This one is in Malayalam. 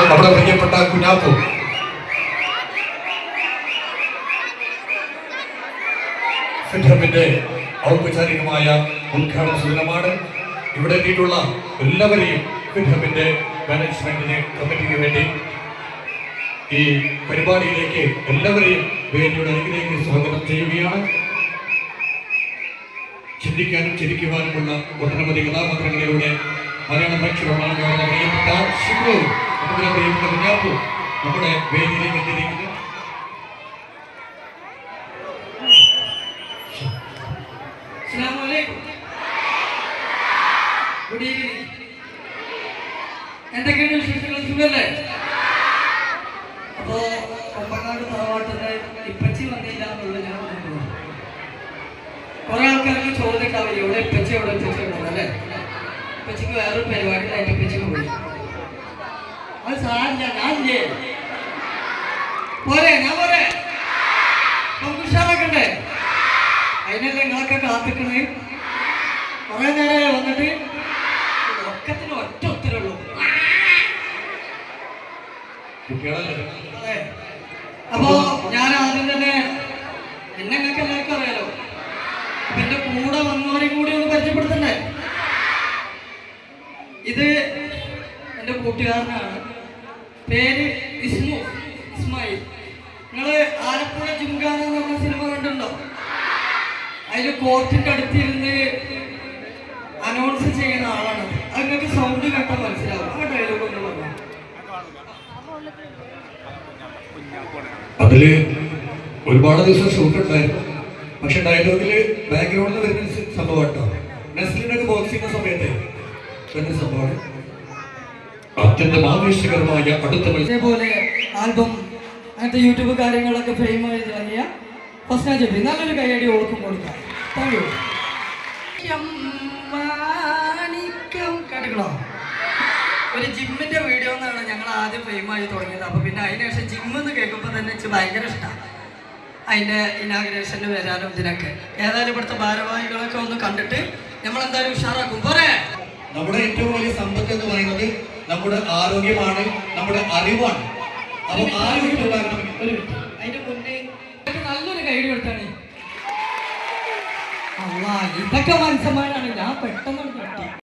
നമ്മുടെ പ്രിയപ്പെട്ട കുഞ്ഞാപ്പു ഫിഡ്ഹബിന്റെ ഔപചാരികമായ ഉദ്ഘാടന സുദിനമാണ്. ഇവിടെ എത്തിയിട്ടുള്ള എല്ലാവരെയും ഫിഡ്ഹബിന്റെ മാനേജ്മെന്റിന് കമ്മിറ്റിക്ക് വേണ്ടി ഈ പരിപാടിയിലേക്ക് എല്ലാവരെയും വേദിയുടെ അരികിലേക്ക് സ്വാഗതം ചെയ്യുകയാണ്. ചിന്തിക്കാനും ചിരിക്കുവാനുമുള്ള ഒട്ടനവധി കഥാപാത്രങ്ങളിലൂടെ മലയാള പ്രേക്ഷകരോടാണ് പ്രിയപ്പെട്ട ഷിബു, നമ്മുടെ പ്രിയപ്പെട്ട കുഞ്ഞാപ്പു നമ്മുടെ വേദിയിലേക്ക് എത്തിയിരിക്കുന്നത്. Good evening. എന്തൊക്കെയാണ് വിശേഷങ്ങൾ? സുഖല്ലേ? അപ്പോ കൊമ്പങ്ങാട് തറവാട്ടിന്റെ ഇപ്പച്ചി വന്നില്ല എന്നുള്ളത് ഞാൻ പറഞ്ഞു. കുറെ ആൾക്കാർക്ക് ചോദിക്കാവില്ല, ഇവിടെ ഇപ്പച്ചി എവിടെ ഇപ്പച്ചി ഉണ്ടോ അല്ലേ? ഇപ്പച്ചിക്ക് വേറൊരു പരിപാടിയിലായിട്ട് ഇപ്പച്ചിക്ക് പോയി. അത് സാരില്ല, ഞാനില്ലേ പോരെ, ഞാൻ പോരെ. നമുക്ക് ഉഷാറാക്കണ്ടേ? അതിനല്ലേ നിങ്ങളൊക്കെ കാത്തിക്കണേ. കുറെ നേരം വന്നിട്ട് ഒക്കത്തിന് ഒറ്റ ഉത്തരവുള്ളൂ. അപ്പോ ഞാൻ ആദ്യം തന്നെ എന്നെ നിങ്ങൾക്ക് എല്ലാവർക്കും അറിയാലോ. അപ്പൊ എന്റെ കൂടെ വന്നവരെയും കൂടി ഒന്ന് പരിചയപ്പെടുത്തണ്ടേ? ഇത് എന്റെ കൂട്ടുകാരനാണ്, പേര് ഇസ്മായിൽ. നിങ്ങള് ആലപ്പുഴ ജിംഖാന എന്ന് പറഞ്ഞ സിനിമ കണ്ടിട്ടുണ്ടോ? അതില് കോർട്ടിന്റെ അടുത്തിരുന്ന് അനൗൺസ് ചെയ്യുന്ന ആളാണ്. അത് നിങ്ങൾക്ക് സൗണ്ട് കേട്ടാൽ മനസ്സിലാവും. ആ ഡയലോഗ് ഒന്ന് പറഞ്ഞു. അതില് ഒരുപാട് ദിവസം ഷൂട്ട് ഉണ്ടായിരുന്നു. പക്ഷെ ഡയലോഗില് ബാക്ക്ഗ്രൗണ്ടിൽ വരുന്ന സംഭവം കേട്ടോ, നെസ്ലിനൊക്കെ ബോക്സ് ചെയ്യുന്ന സമയത്ത് വരുന്ന സംഭവമാണ്. അത്യന്തം ആവേശകരമായ അടുത്ത ഇതേപോലെ ആൽബം അങ്ങനത്തെ യൂട്യൂബ് കാര്യങ്ങളൊക്കെ ഫെയിം ആയി തുടങ്ങിയ ഫസ്റ്റ് ജെബി നല്ലൊരു കൈയടി ഓർക്കും കൊടുക്കാം. Thank you. കേട്ടോ, ഒരു ജിമ്മിന്റെ വീഡിയോ എന്നാണ് ഞങ്ങൾ ആദ്യം ഫെയിമായി തുടങ്ങിയത്. അപ്പൊ പിന്നെ അതിനുശേഷം ജിമ്മെന്ന് കേൾക്കുമ്പോൾ തന്നെ എനിക്ക് ഭയങ്കര ഇഷ്ടമാണ് അതിന്റെ ഇനാഗ്രേഷന് വരാനും ഇതിനൊക്കെ. ഏതായാലും ഇവിടുത്തെ ഭാരവാഹികളൊക്കെ ഒന്ന് കണ്ടിട്ട് നമ്മൾ എന്തായാലും ഉഷാറാക്കും. പോരെ. നമ്മുടെ ഏറ്റവും വലിയ സമ്പത്ത് എന്ന് പറയുന്നത് നമ്മുടെ ആരോഗ്യമാണ്, നമ്മുടെ അറിവാണ്. അപ്പൊ ആരോഗ്യം അതിന്റെ മുന്നേ നല്ലൊരു കൈഡി കൊടുത്താണ്. അല്ല, ഇതൊക്കെ മനുഷ്യന്മാരാണ്. ഞാൻ പെട്ടെന്ന്